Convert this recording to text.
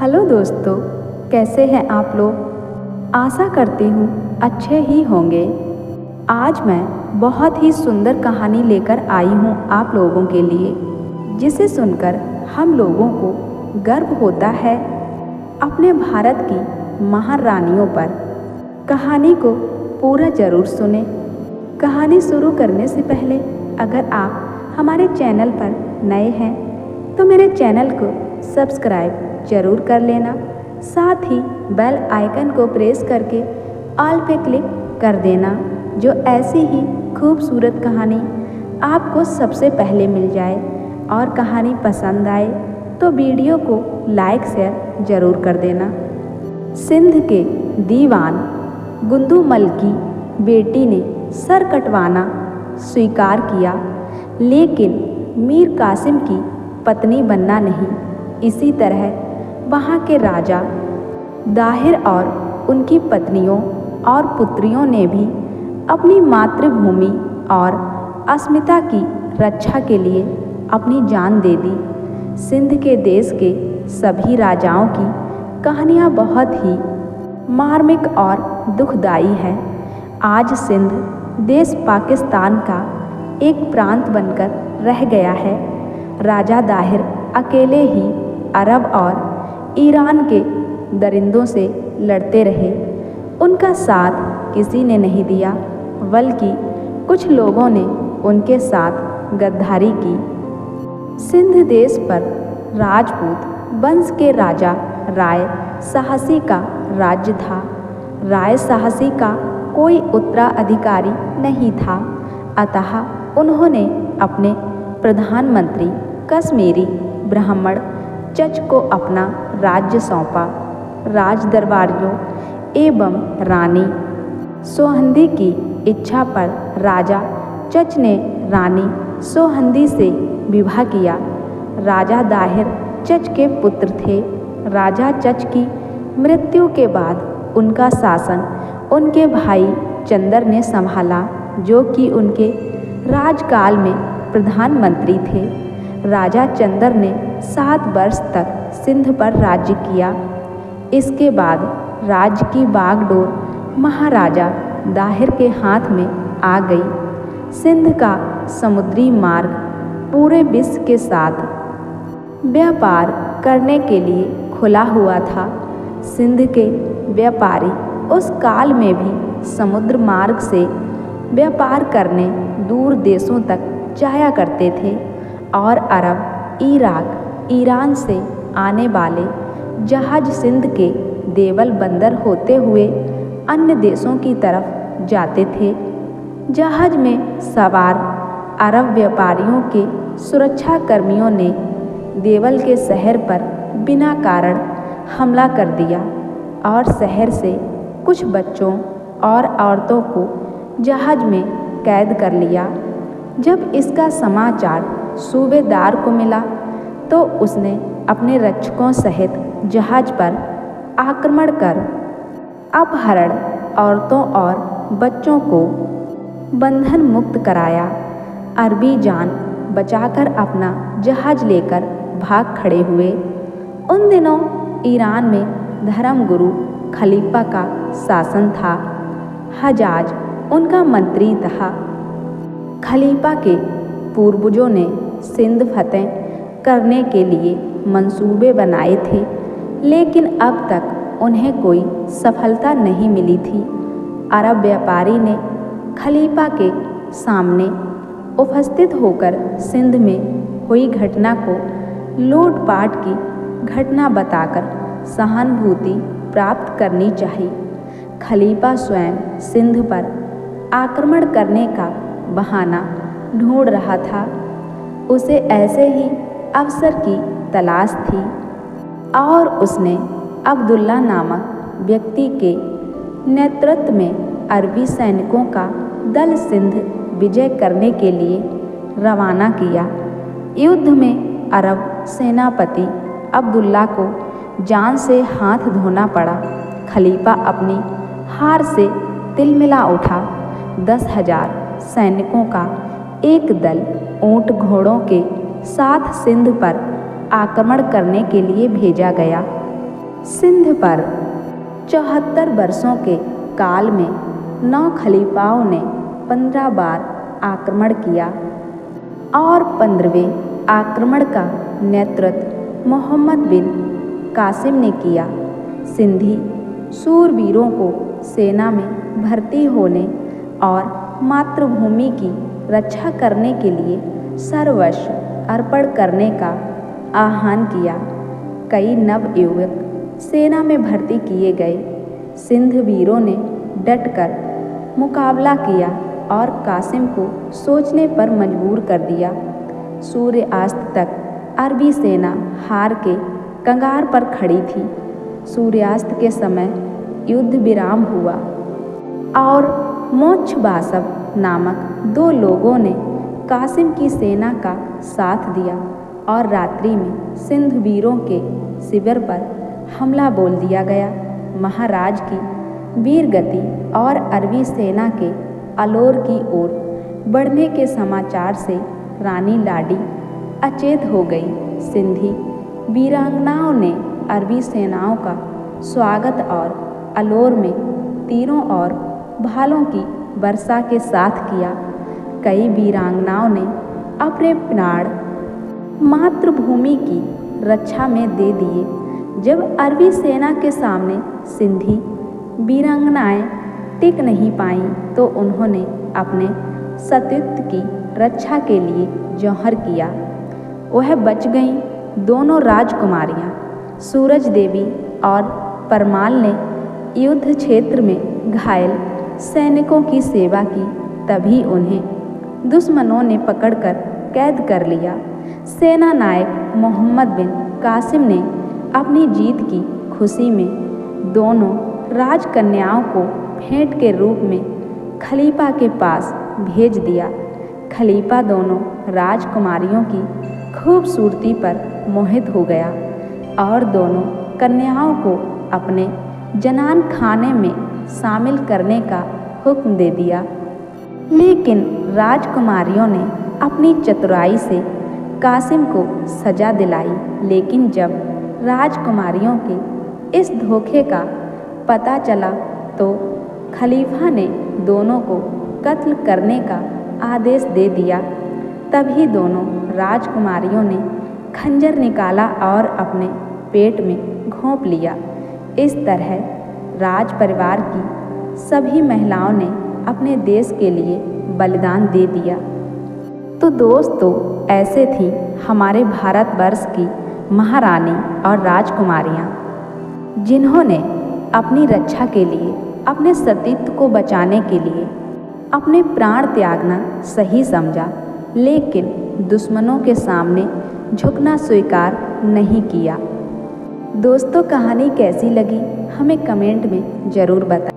Hello दोस्तों, कैसे हैं आप लोग। आशा करती हूँ अच्छे ही होंगे। आज मैं बहुत ही सुंदर कहानी लेकर आई हूँ आप लोगों के लिए, जिसे सुनकर हम लोगों को गर्व होता है अपने भारत की महारानियों पर। कहानी को पूरा ज़रूर सुने। कहानी शुरू करने से पहले अगर आप हमारे चैनल पर नए हैं तो मेरे चैनल को सब्सक्राइब ज़रूर कर लेना। साथ ही बेल आइकन को प्रेस करके ऑल पे क्लिक कर देना, जो ऐसी ही खूबसूरत कहानी आपको सबसे पहले मिल जाए। और कहानी पसंद आए तो वीडियो को लाइक शेयर ज़रूर कर देना। सिंध के दीवान गुंदुमल की बेटी ने सर कटवाना स्वीकार किया, लेकिन मीर कासिम की पत्नी बनना नहीं। इसी तरह वहाँ के राजा दाहिर और उनकी पत्नियों और पुत्रियों ने भी अपनी मातृभूमि और अस्मिता की रक्षा के लिए अपनी जान दे दी। सिंध के देश के सभी राजाओं की कहानियाँ बहुत ही मार्मिक और दुखदाई है। आज सिंध देश पाकिस्तान का एक प्रांत बनकर रह गया है। राजा दाहिर अकेले ही अरब और ईरान के दरिंदों से लड़ते रहे। उनका साथ किसी ने नहीं दिया, बल्कि कुछ लोगों ने उनके साथ गद्दारी की। सिंध देश पर राजपूत वंश के राजा राय साहसी का राज्य था। राय साहसी का कोई उत्तराधिकारी नहीं था, अतः उन्होंने अपने प्रधानमंत्री कश्मीरी ब्राह्मण चच को अपना राज्य सौंपा। राज दरबारियों एवं रानी सोहंदी की इच्छा पर राजा चच ने रानी सोहंदी से विवाह किया। राजा दाहिर चच के पुत्र थे। राजा चच की मृत्यु के बाद उनका शासन उनके भाई चंदर ने संभाला, जो कि उनके राजकाल में प्रधानमंत्री थे। राजा चंदर ने 7 वर्ष तक सिंध पर राज्य किया। इसके बाद राज्य की बागडोर महाराजा दाहिर के हाथ में आ गई। सिंध का समुद्री मार्ग पूरे विश्व के साथ व्यापार करने के लिए खुला हुआ था। सिंध के व्यापारी उस काल में भी समुद्र मार्ग से व्यापार करने दूर देशों तक जाया करते थे, और अरब, इराक, ईरान से आने वाले जहाज सिंध के देवल बंदर होते हुए अन्य देशों की तरफ जाते थे। जहाज में सवार अरब व्यापारियों के सुरक्षा कर्मियों ने देवल के शहर पर बिना कारण हमला कर दिया और शहर से कुछ बच्चों और औरतों को जहाज में कैद कर लिया। जब इसका समाचार सूबेदार को मिला तो उसने अपने रक्षकों सहित जहाज पर आक्रमण कर अपहरण औरतों और बच्चों को बंधन मुक्त कराया। अरबी जान बचाकर अपना जहाज लेकर भाग खड़े हुए। उन दिनों ईरान में धर्मगुरु खलीफा का शासन था। हजाज उनका मंत्री था। खलीफा के पूर्वजों ने सिंध फतेह करने के लिए मंसूबे बनाए थे, लेकिन अब तक उन्हें कोई सफलता नहीं मिली थी। अरब व्यापारी ने खलीफा के सामने उपस्थित होकर सिंध में हुई घटना को लूटपाट की घटना बताकर सहानुभूति प्राप्त करनी चाहिए। खलीफा स्वयं सिंध पर आक्रमण करने का बहाना ढूंढ रहा था। उसे ऐसे ही अवसर की तलाश थी और उसने अब्दुल्ला नामक व्यक्ति के नेतृत्व में अरबी सैनिकों का दल सिंध विजय करने के लिए रवाना किया। युद्ध में अरब सेनापति अब्दुल्ला को जान से हाथ धोना पड़ा। खलीफा अपनी हार से तिलमिला उठा। 10,000 सैनिकों का एक दल ऊंट घोड़ों के साथ सिंध पर आक्रमण करने के लिए भेजा गया। सिंध पर 74 वर्षों के काल में 9 खलीफाओं ने 15 बार आक्रमण किया और 15वें आक्रमण का नेतृत्व मोहम्मद बिन कासिम ने किया। सिंधी शूरवीरों को सेना में भर्ती होने और मातृभूमि की रक्षा करने के लिए सर्वस्व अर्पण करने का आह्वान किया। कई नवयुवक सेना में भर्ती किए गए। सिंध वीरों ने डटकर मुकाबला किया और कासिम को सोचने पर मजबूर कर दिया। सूर्यास्त तक अरबी सेना हार के कंगार पर खड़ी थी। सूर्यास्त के समय युद्ध विराम हुआ और मोक्षवासव नामक 2 लोगों ने कासिम की सेना का साथ दिया और रात्रि में सिंध वीरों के शिविर पर हमला बोल दिया गया। महाराज की वीरगति और अरबी सेना के अलौर की ओर बढ़ने के समाचार से रानी लाडी अचेत हो गई। सिंधी वीरांगनाओं ने अरबी सेनाओं का स्वागत और अलौर में तीरों और भालों की वर्षा के साथ किया। कई वीरांगनाओं ने अपने प्राण मातृभूमि की रक्षा में दे दिए। जब अरबी सेना के सामने सिंधी वीरांगनाएं टिक नहीं पाईं तो उन्होंने अपने सतीत्व की रक्षा के लिए जौहर किया। वह बच गईं। दोनों राजकुमारियां सूरज देवी और परमाल ने युद्ध क्षेत्र में घायल सैनिकों की सेवा की। तभी उन्हें दुश्मनों ने पकड़कर कैद कर लिया। सेना नायक मोहम्मद बिन कासिम ने अपनी जीत की खुशी में दोनों राजकन्याओं को भेंट के रूप में खलीफा के पास भेज दिया। खलीफा दोनों राजकुमारियों की खूबसूरती पर मोहित हो गया और दोनों कन्याओं को अपने जनान खाने में शामिल करने का हुक्म दे दिया। लेकिन राजकुमारियों ने अपनी चतुराई से कासिम को सजा दिलाई। लेकिन जब राजकुमारियों के इस धोखे का पता चला तो खलीफा ने दोनों को कत्ल करने का आदेश दे दिया। तभी दोनों राजकुमारियों ने खंजर निकाला और अपने पेट में घोंप लिया। इस तरह राज परिवार की सभी महिलाओं ने अपने देश के लिए बलिदान दे दिया। तो दोस्तों, ऐसे थी हमारे भारतवर्ष की महारानी और राजकुमारियाँ, जिन्होंने अपनी रक्षा के लिए, अपने सतीत्व को बचाने के लिए अपने प्राण त्यागना सही समझा, लेकिन दुश्मनों के सामने झुकना स्वीकार नहीं किया। दोस्तों, कहानी कैसी लगी हमें कमेंट में ज़रूर बताएं।